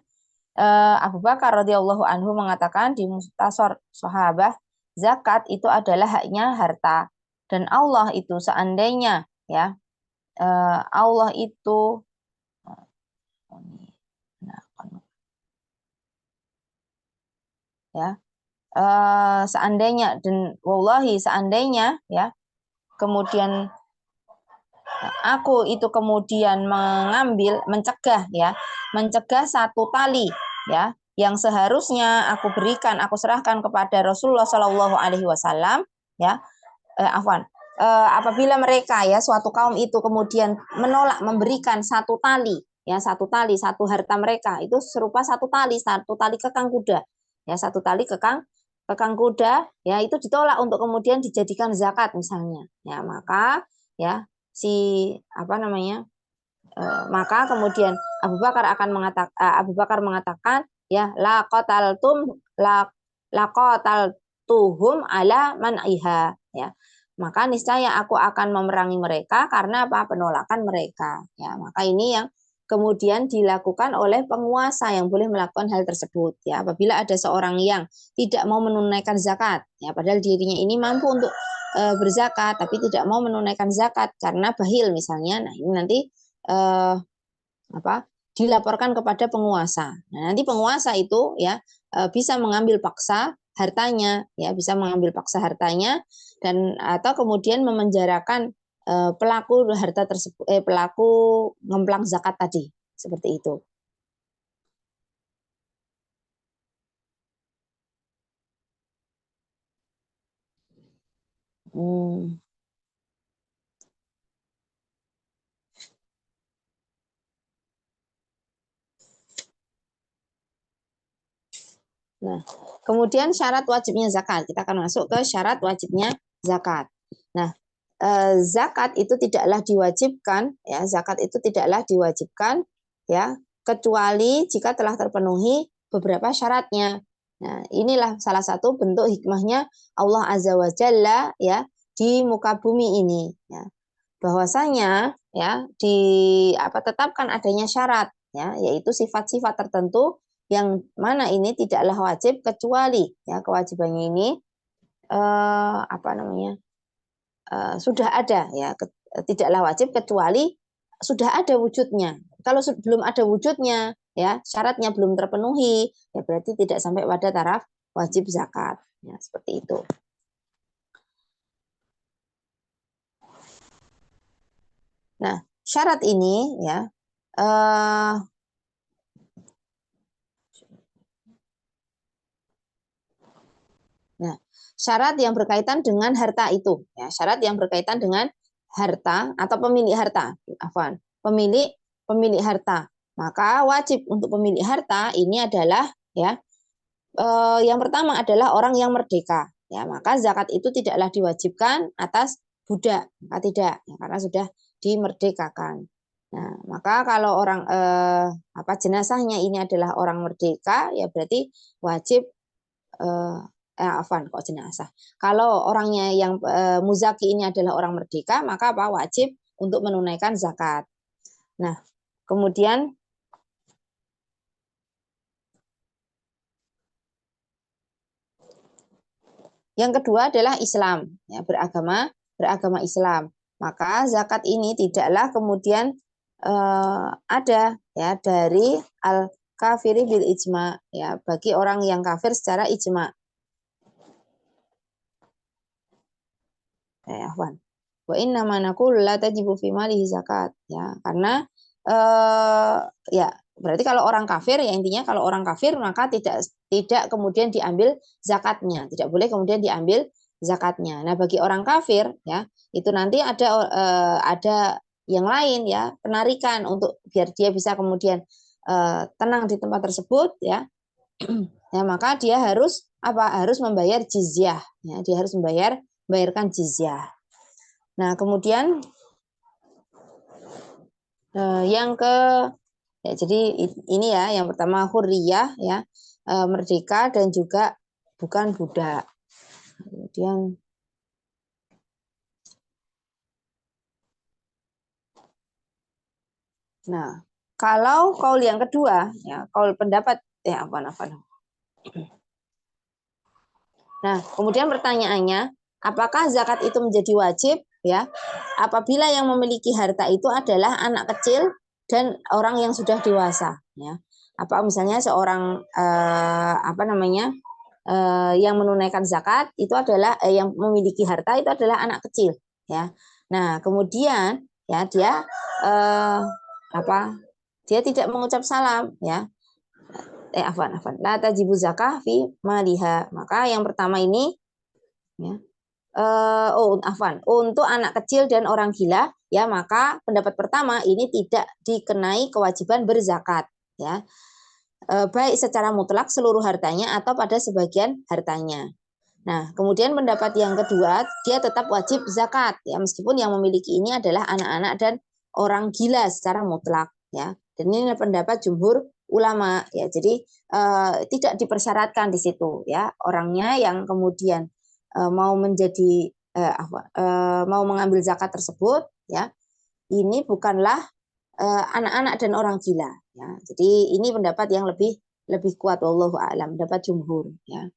Abu Bakar radhiyallahu anhu mengatakan di Mukhtasar Sahabah, zakat itu adalah haknya harta, dan Allah itu seandainya, ya, Allah itu ya, seandainya, dan wallahi seandainya, ya, kemudian aku itu kemudian mencegah satu tali, ya, yang seharusnya aku serahkan kepada Rasulullah Shallallahu Alaihi Wasallam, ya, apabila mereka, ya, suatu kaum itu kemudian menolak memberikan satu tali, ya, satu harta mereka itu serupa satu tali kekang kuda, ya, satu tali kekang kuda, ya, itu ditolak untuk kemudian dijadikan zakat misalnya, ya, maka, ya, maka kemudian Abu Bakar mengatakan, ya, la qataltuhum ala man'iha, ya, maka niscaya aku akan memerangi mereka karena penolakan mereka, ya. Maka ini yang kemudian dilakukan oleh penguasa yang boleh melakukan hal tersebut, ya. Apabila ada seorang yang tidak mau menunaikan zakat, ya, padahal dirinya ini mampu untuk berzakat tapi tidak mau menunaikan zakat karena bakhil misalnya, nah ini nanti dilaporkan kepada penguasa. Nah, nanti penguasa itu, ya, bisa mengambil paksa hartanya, ya, dan atau kemudian memenjarakan pelaku harta tersebut, pelaku ngemplang zakat tadi, seperti itu. Nah, kemudian syarat wajibnya zakat. Kita akan masuk ke syarat wajibnya zakat. Nah, zakat itu tidaklah diwajibkan, ya, ya, kecuali jika telah terpenuhi beberapa syaratnya. Nah, inilah salah satu bentuk hikmahnya Allah Azza wa Jalla ya di muka bumi ini ya. Bahwasanya ya tetapkan adanya syarat ya, yaitu sifat-sifat tertentu yang mana ini tidaklah wajib kecuali ya kewajibannya ini sudah ada ya, tidaklah wajib kecuali sudah ada wujudnya. Kalau belum ada wujudnya ya, syaratnya belum terpenuhi ya berarti tidak sampai pada taraf wajib zakat ya, seperti itu. Nah, syarat ini ya nah, syarat yang berkaitan dengan harta itu ya, syarat yang berkaitan dengan harta atau pemilik harta, pemilik harta. Maka wajib untuk pemilik harta ini adalah ya yang pertama adalah orang yang merdeka ya, maka zakat itu tidaklah diwajibkan atas budak, maka tidak ya, karena sudah dimerdekakan. Nah, maka kalau orang jenazahnya ini adalah orang merdeka ya berarti wajib kok jenazah. Kalau orangnya yang muzaki ini adalah orang merdeka, maka wajib untuk menunaikan zakat. Nah, kemudian yang kedua adalah Islam, ya, beragama Islam. Maka zakat ini tidaklah kemudian ada ya dari al kafiri bil ijma ya bagi orang yang kafir secara ijma. Afwan. Wa inna ma naqulu la tajibu fi malihi zakat ya karena ya berarti kalau orang kafir ya intinya kalau orang kafir maka tidak kemudian diambil zakatnya, tidak boleh kemudian diambil zakatnya. Nah, bagi orang kafir ya itu nanti ada yang lain ya, penarikan untuk biar dia bisa kemudian tenang di tempat tersebut ya. Ya, maka dia harus harus membayar jizyah ya, dia harus membayarkan jizyah. Nah, kemudian yang ya jadi ini ya yang pertama hurriyah ya merdeka dan juga bukan budak. Kemudian nah, kalau kaul yang kedua ya kaul pendapat ya apa. Nah, kemudian pertanyaannya, apakah zakat itu menjadi wajib ya apabila yang memiliki harta itu adalah anak kecil dan orang yang sudah dewasa ya. Apa misalnya seorang yang menunaikan zakat itu adalah yang memiliki harta itu adalah anak kecil ya. Nah, kemudian ya dia eh, dia tidak mengucap salam ya. La tajibu zakah fi maliha. Maka yang pertama ini ya. Untuk anak kecil dan orang gila ya maka pendapat pertama ini tidak dikenai kewajiban berzakat ya. Baik secara mutlak seluruh hartanya atau pada sebagian hartanya. Nah, kemudian pendapat yang kedua, dia tetap wajib zakat ya meskipun yang memiliki ini adalah anak-anak dan orang gila secara mutlak ya. Dan ini adalah pendapat jumhur ulama ya. Jadi tidak dipersyaratkan di situ ya orangnya yang kemudian mau menjadi mau mengambil zakat tersebut ya. Ini bukanlah anak-anak dan orang gila ya. Jadi ini pendapat yang lebih kuat wallahu a'lam, pendapat jumhur ya.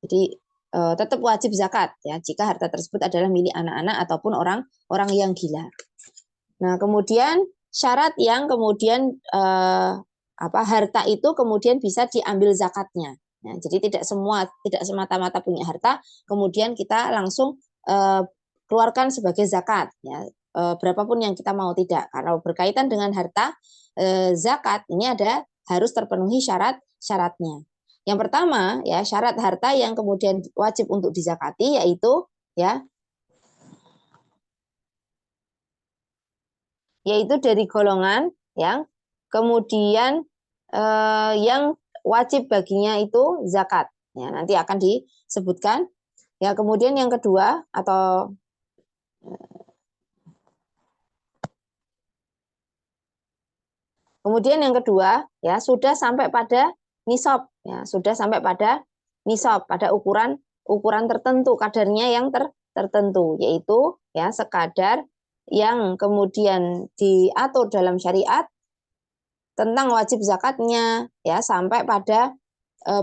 Jadi tetap wajib zakat ya jika harta tersebut adalah milik anak-anak ataupun orang yang gila. Nah, kemudian syarat yang kemudian harta itu kemudian bisa diambil zakatnya. Nah, jadi tidak semata-mata punya harta kemudian kita langsung keluarkan sebagai zakat ya. Berapapun yang kita mau tidak. Karena berkaitan dengan harta zakat ini harus terpenuhi syaratnya. Yang pertama ya syarat harta yang kemudian wajib untuk dizakati yaitu dari golongan yang kemudian yang wajib baginya itu zakat. Ya, nanti akan disebutkan. Ya, kemudian yang kedua ya sudah sampai pada nisab, ya, sudah sampai pada nisab, pada ukuran tertentu, kadarnya yang tertentu, yaitu ya sekadar yang kemudian diatur dalam syariat tentang wajib zakatnya, ya, sampai pada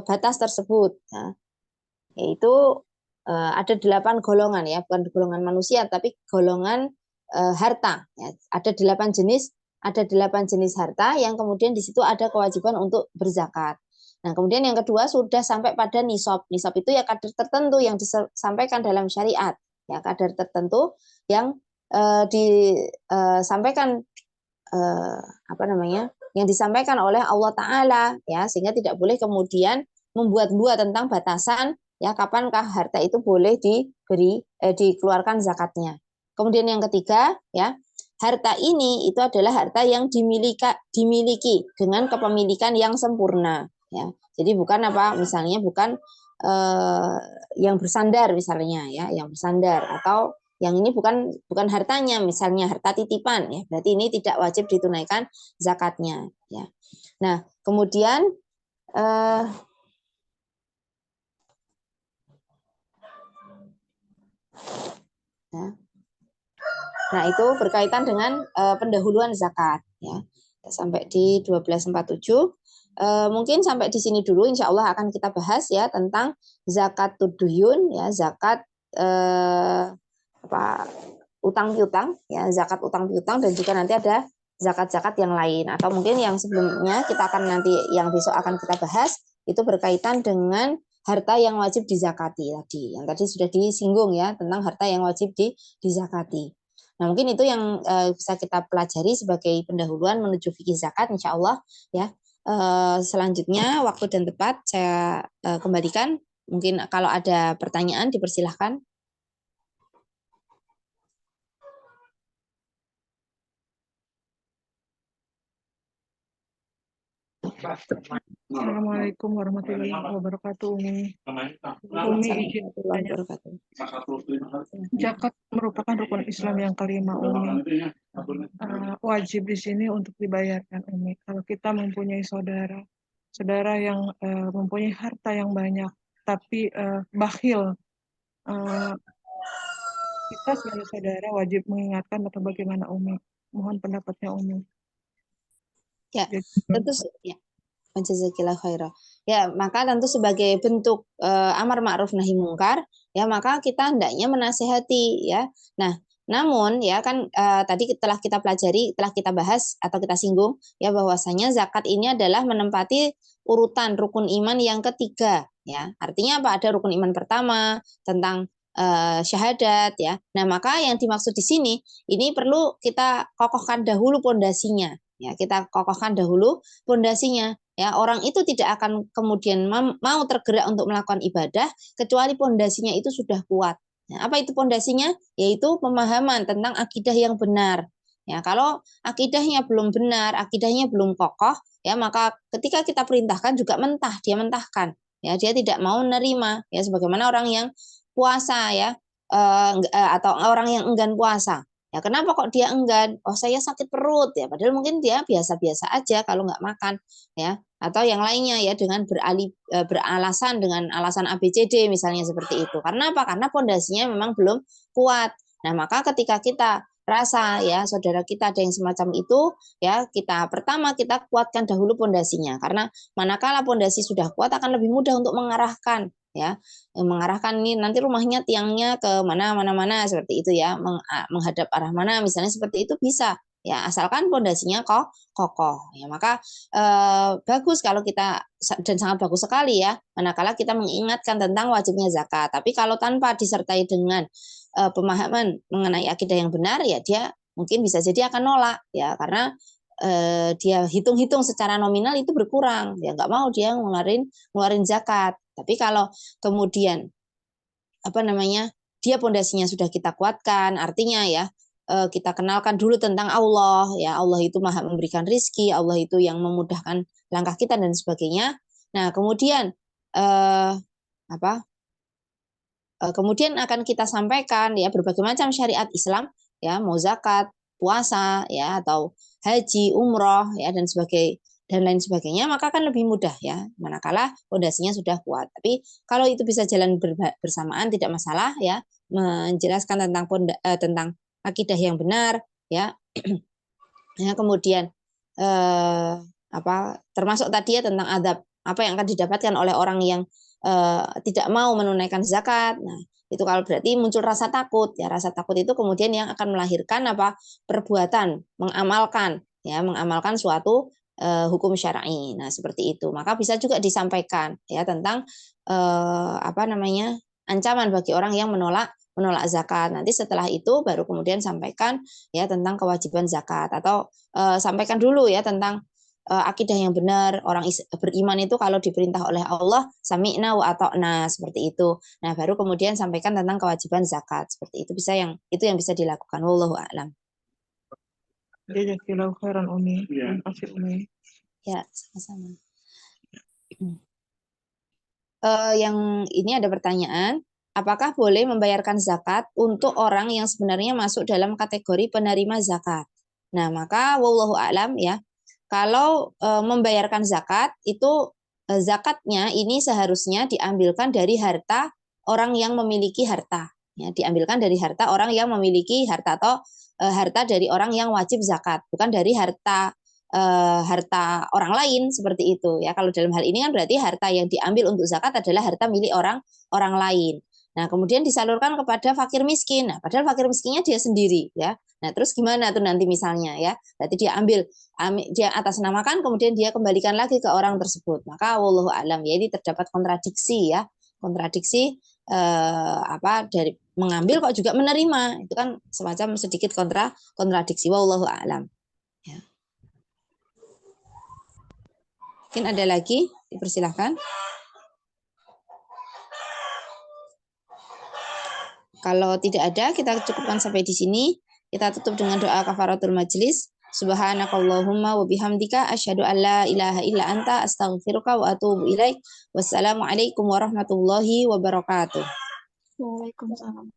batas tersebut, ya. Yaitu ada 8 golongan, ya, bukan golongan manusia tapi golongan harta, ya. Ada 8 jenis harta yang kemudian di situ ada kewajiban untuk berzakat. Nah, kemudian yang kedua sudah sampai pada nisab. Nisab itu ya kadar tertentu yang disampaikan dalam syariat, ya, kadar tertentu yang disampaikan yang disampaikan oleh Allah Ta'ala, ya, sehingga tidak boleh kemudian membuat-buat tentang batasan, ya, kapankah harta itu boleh dikeluarkan zakatnya. Kemudian yang ketiga, ya, harta ini itu adalah harta yang dimiliki dengan kepemilikan yang sempurna, ya. Jadi bukan misalnya bukan yang bersandar misalnya, ya, yang bersandar, atau yang ini bukan hartanya, misalnya harta titipan, ya, berarti ini tidak wajib ditunaikan zakatnya, ya. Nah, kemudian nah itu berkaitan dengan pendahuluan zakat, ya. Sampai di 1247. Mungkin sampai di sini dulu, insya Allah akan kita bahas, ya, tentang zakat tuduyun, ya, zakat utang piutang, ya, zakat utang piutang, dan juga nanti ada zakat-zakat yang lain, atau mungkin yang sebelumnya kita akan nanti yang besok akan kita bahas itu berkaitan dengan harta yang wajib dizakati tadi, yang tadi sudah disinggung, ya, tentang harta yang wajib dizakati. Nah, mungkin itu yang bisa kita pelajari sebagai pendahuluan menuju fikih zakat, insya Allah, ya. Selanjutnya waktu dan tempat saya kembalikan. Mungkin kalau ada pertanyaan dipersilahkan. Assalamualaikum warahmatullahi wabarakatuh, Umi. Umi izin bertanya. Zakat merupakan rukun Islam yang kelima, Umi. Wajib di sini untuk dibayarkan, Umi. Kalau kita mempunyai saudara yang mempunyai harta yang banyak, tapi bakhil, kita sebagai saudara wajib mengingatkan atau bagaimana, Umi? Mohon pendapatnya, Umi. Ya, tentu, ya. Jazakillah khairah. Ya, maka tentu sebagai bentuk amar ma'ruf nahi mungkar, ya, maka kita hendaknya menasehati, ya. Nah, namun, ya, kan tadi telah kita pelajari, telah kita bahas atau kita singgung, ya, bahwasanya zakat ini adalah menempati urutan rukun iman yang ketiga, ya. Artinya apa? Ada rukun iman pertama tentang syahadat, ya. Nah, maka yang dimaksud di sini ini perlu kita kokohkan dahulu pondasinya, ya. Kita kokohkan dahulu pondasinya. Ya, orang itu tidak akan kemudian mau tergerak untuk melakukan ibadah kecuali pondasinya itu sudah kuat. Nah, apa itu pondasinya? Yaitu pemahaman tentang akidah yang benar. Ya, kalau akidahnya belum benar, akidahnya belum kokoh, ya, maka ketika kita perintahkan juga dia mentahkan. Ya, dia tidak mau menerima, ya, sebagaimana orang yang puasa, ya, atau orang yang enggan puasa. Ya, kenapa kok dia enggan? Oh, saya sakit perut, ya, padahal mungkin dia biasa-biasa aja kalau nggak makan, ya, atau yang lainnya, ya, dengan beralasan dengan alasan ABCD misalnya seperti itu. Karena apa? Karena pondasinya memang belum kuat. Nah, maka ketika kita rasa, ya, saudara kita ada yang semacam itu, ya, pertama kita kuatkan dahulu pondasinya, karena manakala pondasi sudah kuat akan lebih mudah untuk mengarahkan, ya, mengarahkan ini nanti rumahnya tiangnya ke mana seperti itu, ya, menghadap arah mana misalnya seperti itu bisa, ya, asalkan pondasinya kokoh, ya. Maka bagus kalau kita, dan sangat bagus sekali, ya, manakala kita mengingatkan tentang wajibnya zakat. Tapi kalau tanpa disertai dengan pemahaman mengenai akidah yang benar, ya, dia mungkin bisa jadi akan nolak, ya, karena dia hitung-hitung secara nominal itu berkurang, ya, nggak mau dia ngeluarin zakat. Tapi kalau kemudian dia pondasinya sudah kita kuatkan, artinya, ya, kita kenalkan dulu tentang Allah, ya, Allah itu maha memberikan rizki, Allah itu yang memudahkan langkah kita dan sebagainya. Nah, kemudian kemudian akan kita sampaikan, ya, berbagai macam syariat Islam, ya, mau zakat, puasa, ya, atau haji, umroh, ya, dan dan lain sebagainya, maka kan lebih mudah ya, manakala fondasinya sudah kuat. Tapi kalau itu bisa jalan bersamaan tidak masalah ya, menjelaskan tentang akidah yang benar ya. Ya, kemudian termasuk tadi ya tentang adab, apa yang akan didapatkan oleh orang yang tidak mau menunaikan zakat. Nah, itu kalau berarti muncul rasa takut ya, rasa takut itu kemudian yang akan melahirkan perbuatan mengamalkan suatu hukum syar'i. Nah, seperti itu. Maka bisa juga disampaikan ya tentang ancaman bagi orang yang menolak zakat. Nanti setelah itu baru kemudian sampaikan ya tentang kewajiban zakat, atau sampaikan dulu ya tentang akidah yang benar. Orang beriman itu kalau diperintah oleh Allah sami'na wa ata'na, seperti itu. Nah, baru kemudian sampaikan tentang kewajiban zakat. Seperti itu yang bisa dilakukan. Wallahu a'lam. Jazakallahu khairan Umi. Terima kasih Umi. Ya, sama-sama. Yang ini ada pertanyaan, apakah boleh membayarkan zakat untuk orang yang sebenarnya masuk dalam kategori penerima zakat? Nah, maka wallahu a'lam ya. Kalau membayarkan zakat itu zakatnya ini seharusnya diambilkan dari harta orang yang memiliki harta. Ya, diambilkan dari harta orang yang memiliki harta, atau harta dari orang yang wajib zakat, bukan dari harta orang lain, seperti itu ya. Kalau dalam hal ini kan berarti harta yang diambil untuk zakat adalah harta milik orang lain. Nah, kemudian disalurkan kepada fakir miskin. Nah, padahal fakir miskinnya dia sendiri ya. Nah, terus gimana tuh nanti misalnya ya? Berarti dia atasnamakan, kemudian dia kembalikan lagi ke orang tersebut. Maka wallahu alam ya, ini terdapat kontradiksi ya. Kontradiksi dari mengambil kok juga menerima. Itu kan semacam sedikit kontradiksi. Wallahu alam. Ya. Mungkin ada lagi, dipersilahkan. Kalau tidak ada, kita cukupkan sampai di sini. Kita tutup dengan doa kafaratul majlis. Subhanakallahumma wa bihamdika asyhadu an la ilaha illa anta astaghfiruka wa atubu ilaik. Wassalamualaikum warahmatullahi wabarakatuh. Waalaikumsalam.